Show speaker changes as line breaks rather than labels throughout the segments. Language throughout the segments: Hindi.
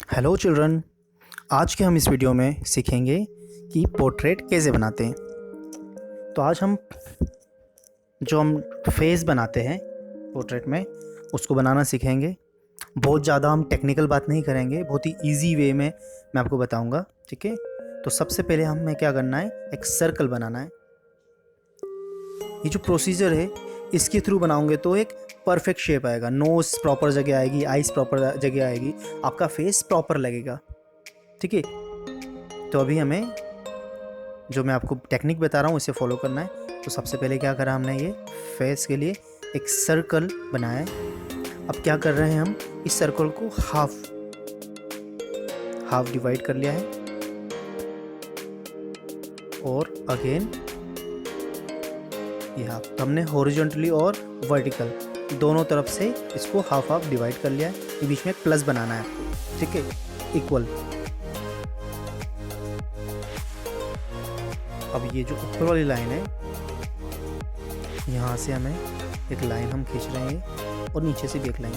Hello children. आज के हम इस वीडियो में सीखेंगे कि पोर्ट्रेट कैसे बनाते हैं। तो आज हम फेस बनाते हैं पोर्ट्रेट में, उसको बनाना सीखेंगे। बहुत ज़्यादा हम टेक्निकल बात नहीं करेंगे, बहुत ही इजी वे में मैं आपको बताऊंगा। ठीक है, तो सबसे पहले हमें क्या करना है, एक सर्कल बनाना है। ये जो प्रोसीजर है इसके थ्रू बनाओगे तो एक परफेक्ट शेप आएगा, नोज प्रॉपर जगह आएगी, आइज़ प्रॉपर जगह आएगी, आपका फेस प्रॉपर लगेगा। ठीक है, तो अभी हमें जो मैं आपको टेक्निक बता रहा हूँ उसे फॉलो करना है। तो सबसे पहले क्या करा हमने, ये फेस के लिए एक सर्कल बनाया है। अब क्या कर रहे हैं, हम इस सर्कल को हाफ डिवाइड कर लिया है और अगेन ये हाफ। तो हमने हॉरिजॉन्टली और वर्टिकल दोनों तरफ से इसको हाफ डिवाइड कर लिया है। ये बीच में एक प्लस बनाना है आपको, ठीक है, इक्वल। अब ये जो ऊपर वाली लाइन है, यहाँ से हमें एक लाइन हम खींच रहे हैं और नीचे से भी एक लाइन।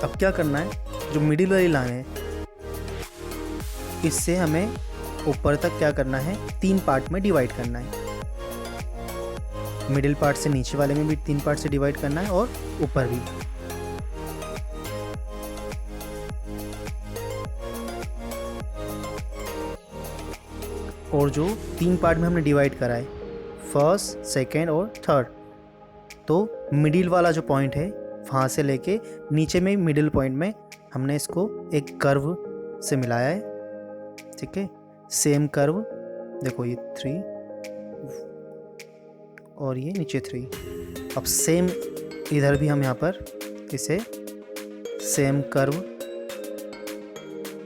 अब क्या करना है, जो मिडिल वाली लाइन है इससे हमें ऊपर तक क्या करना है, 3 पार्ट में डिवाइड करना है। मिडिल पार्ट से नीचे वाले में भी 3 पार्ट से डिवाइड करना है और ऊपर भी। और जो 3 पार्ट में हमने डिवाइड करा है, फर्स्ट, सेकेंड और थर्ड, तो मिडिल वाला जो पॉइंट है वहाँ से लेके नीचे में मिडिल पॉइंट में हमने इसको एक कर्व से मिलाया है। ठीक है, सेम कर्व, देखो ये 3 और ये नीचे 3। अब सेम इधर भी हम यहाँ पर इसे सेम कर्व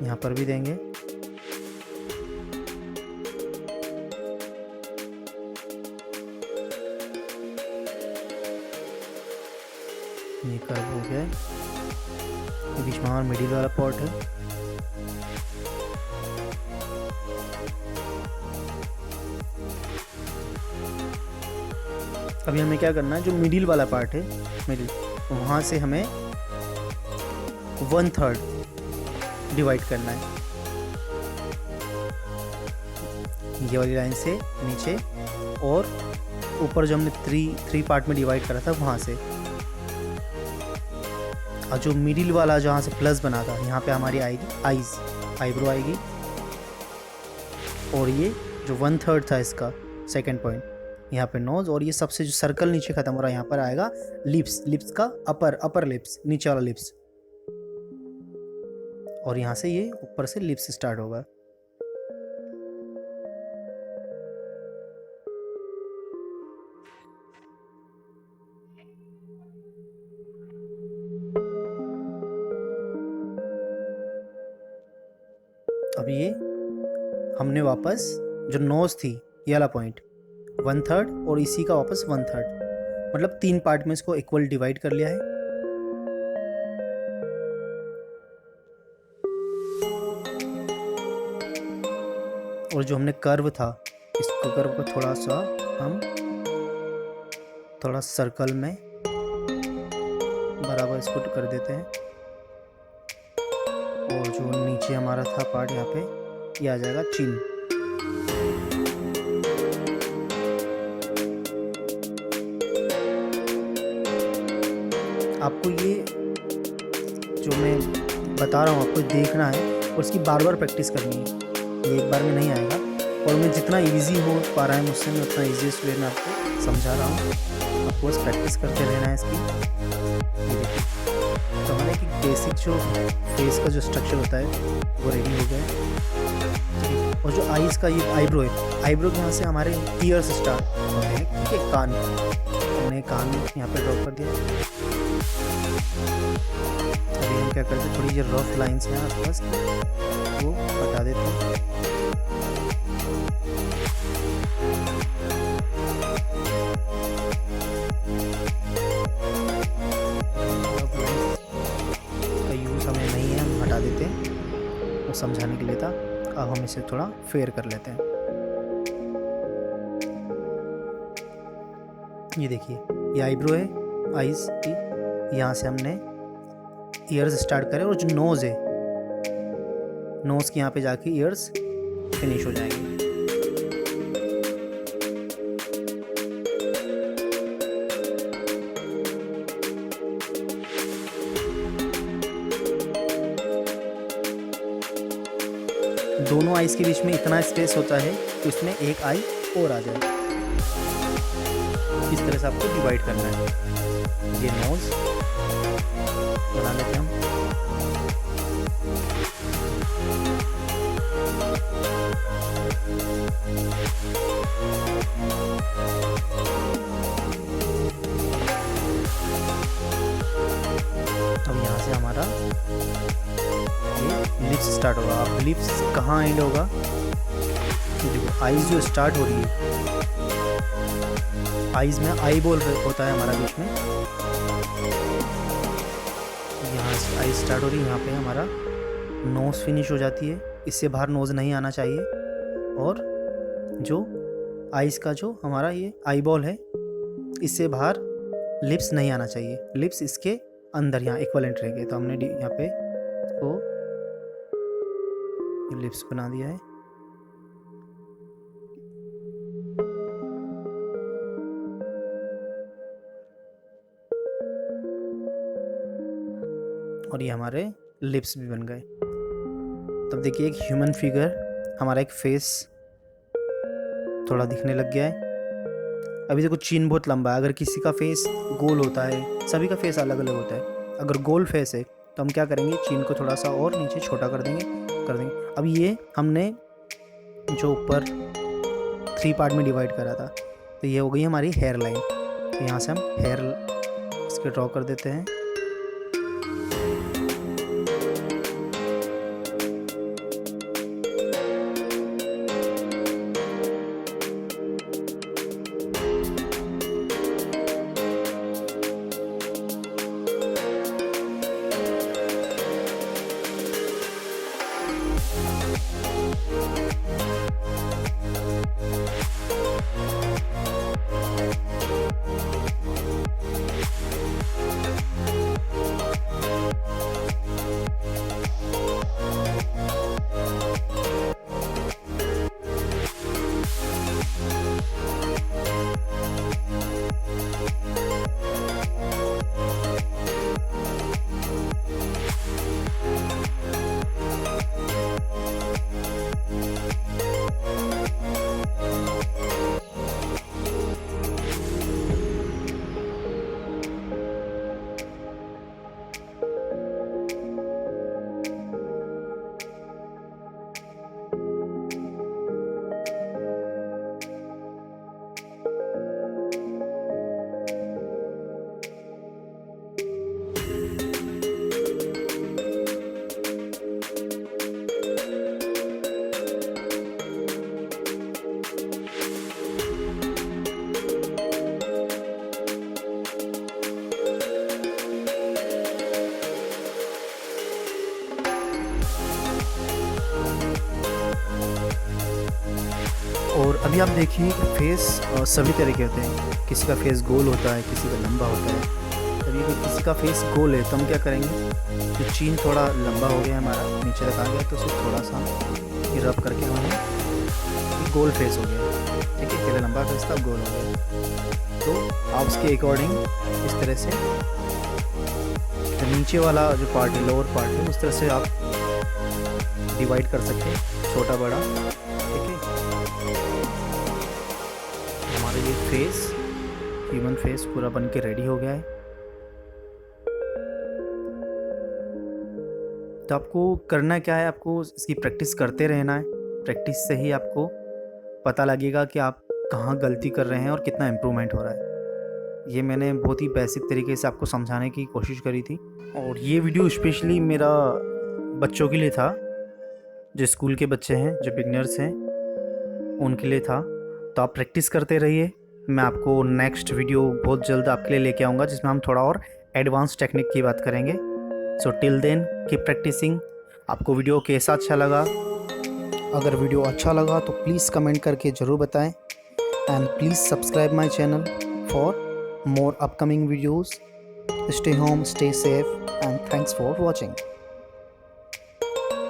यहाँ पर भी देंगे। ये कर्व हो गया, ये बीच में हमारा मिडिल वाला पॉट है। अभी हमें क्या करना है, जो मिडिल वाला पार्ट है, मिडिल, वहाँ से हमें 1/3 डिवाइड करना है। ये वाली लाइन से नीचे और ऊपर जो हमने 3 पार्ट में डिवाइड करा था वहाँ से। और जो मिडिल वाला जहाँ से प्लस बना था, यहाँ पे हमारी आएगी आईब्रो आएगी। और ये जो 1/3 था इसका सेकेंड पॉइंट, यहाँ पे नोज। और ये सबसे जो सर्कल नीचे खत्म हो रहा है, यहाँ पर आएगा लिप्स का अपर लिप्स, नीचे वाला लिप्स। और यहाँ से ये ऊपर से लिप्स स्टार्ट होगा। अब ये हमने वापस जो नोज थी, ये वाला पॉइंट 1/3 और इसी का वापस 1/3, मतलब 3 पार्ट में इसको इक्वल डिवाइड कर लिया है। और जो हमने कर्व था, इसको कर्व को थोड़ा सा हम थोड़ा सर्कल में बराबर इसको कर देते हैं। और जो नीचे हमारा था पार्ट, यहाँ पे ये आ जाएगा चिन। आपको ये जो मैं बता रहा हूँ आपको देखना है और उसकी बार बार प्रैक्टिस करनी है। ये एक बार में नहीं आएगा, और मैं जितना इजी हो पा रहा है मुझसे, मैं उतना ईजीएस्ट वे में आपको समझा रहा हूँ। आपको बस प्रैक्टिस करते रहना है इसकी। ये देखिए, तो हमारे एक बेसिक जो फेस का जो स्ट्रक्चर होता है वो रेडी हो गया है। और जो आईज का ये आईब्रो है, आईब्रो के यहाँ से हमारे ईयर्स स्टार्ट होते हैं। ठीक है, कान, हमने कान यहाँ पे ड्रॉ कर दिया। अभी हम क्या करते हैं, थोड़ी जो रफ लाइन्स हैं आसपास वो हटा देते हैं। का यूज़ हमें नहीं है, हम हटा देते हैं, वो समझाने के लिए था। अब हम इसे थोड़ा फेयर कर लेते हैं। ये देखिए, ये आईब्रो है आईज की, यहाँ से हमने ईयर्स स्टार्ट करें और जो नोज़ है, नोज़ के यहाँ पे जाके ईयर्स फिनिश हो जाएंगे। दोनों आईज के बीच में इतना स्पेस होता है तो इसमें एक आई और आ जाए। इस तरह से आपको डिवाइड करना है। ये नोज बना लेते हैं हम। अब यहाँ से हमारा ये लिप्स स्टार्ट होगा। अब लिप्स कहाँ एंड होगा? तो देखो आईज जो स्टार्ट हो रही है, आईज में आई बॉल होता है हमारा बीच में, यहाँ से आई स्टार्ट हो रही है, यहाँ पे हमारा नोज फिनिश हो जाती है। इससे बाहर नोज नहीं आना चाहिए। और जो आईज का जो हमारा ये आई बॉल है, इससे बाहर लिप्स नहीं आना चाहिए। लिप्स इसके अंदर यहाँ इक्वलेंट रहेंगे। तो हमने यहाँ पे इसको लिप्स बना दिया है। और ये हमारे लिप्स भी बन गए। तब देखिए एक ह्यूमन फिगर, हमारा एक फेस थोड़ा दिखने लग गया है। अभी देखो चीन बहुत लंबा है। अगर किसी का फेस गोल होता है, सभी का फेस अलग अलग होता है। अगर गोल फेस है तो हम क्या करेंगे, चीन को थोड़ा सा और नीचे छोटा कर देंगे। अब ये हमने जो ऊपर 3 पार्ट में डिवाइड करा था, तो ये हो गई हमारी हेयर लाइन। तो यहाँ से हम हेयर इसके ड्रॉ कर देते हैं। और अभी आप देखिए कि फेस सभी तरह के होते हैं। किसी का फेस गोल होता है, किसी का लंबा होता है। अभी अगर किसी का फेस गोल है तो हम क्या करेंगे, तो चीन थोड़ा लंबा हो गया हमारा, नीचे तक आ गया, तो उसे थोड़ा सा ये रब करके हमें गोल फेस हो गया। ठीक है, पहले लंबा फेस था, गोल हो गया। तो आप उसके अकॉर्डिंग इस तरह से नीचे वाला जो पार्ट है, लोअर पार्ट है, उस तरह से आप डिवाइड कर सकते हैं, छोटा बड़ा। ठीक है, हमारा ये फेस, ह्यूमन फेस पूरा बन के रेडी हो गया है। तो आपको करना क्या है, आपको इसकी प्रैक्टिस करते रहना है। प्रैक्टिस से ही आपको पता लगेगा कि आप कहाँ गलती कर रहे हैं और कितना इम्प्रूवमेंट हो रहा है। ये मैंने बहुत ही बेसिक तरीके से आपको समझाने की कोशिश करी थी। और ये वीडियो स्पेशली मेरा बच्चों के लिए था, जो स्कूल के बच्चे हैं, जो बिगनर्स हैं, उनके लिए था। तो आप प्रैक्टिस करते रहिए। मैं आपको नेक्स्ट वीडियो बहुत जल्द आपके लिए लेके आऊँगा, जिसमें हम थोड़ा और एडवांस टेक्निक की बात करेंगे। So till then keep practising. आपको वीडियो कैसा अच्छा लगा? अगर वीडियो अच्छा लगा तो प्लीज़ कमेंट करके ज़रूर बताएं। And please subscribe my channel for more upcoming videos Stay home, stay safe, and thanks for watching.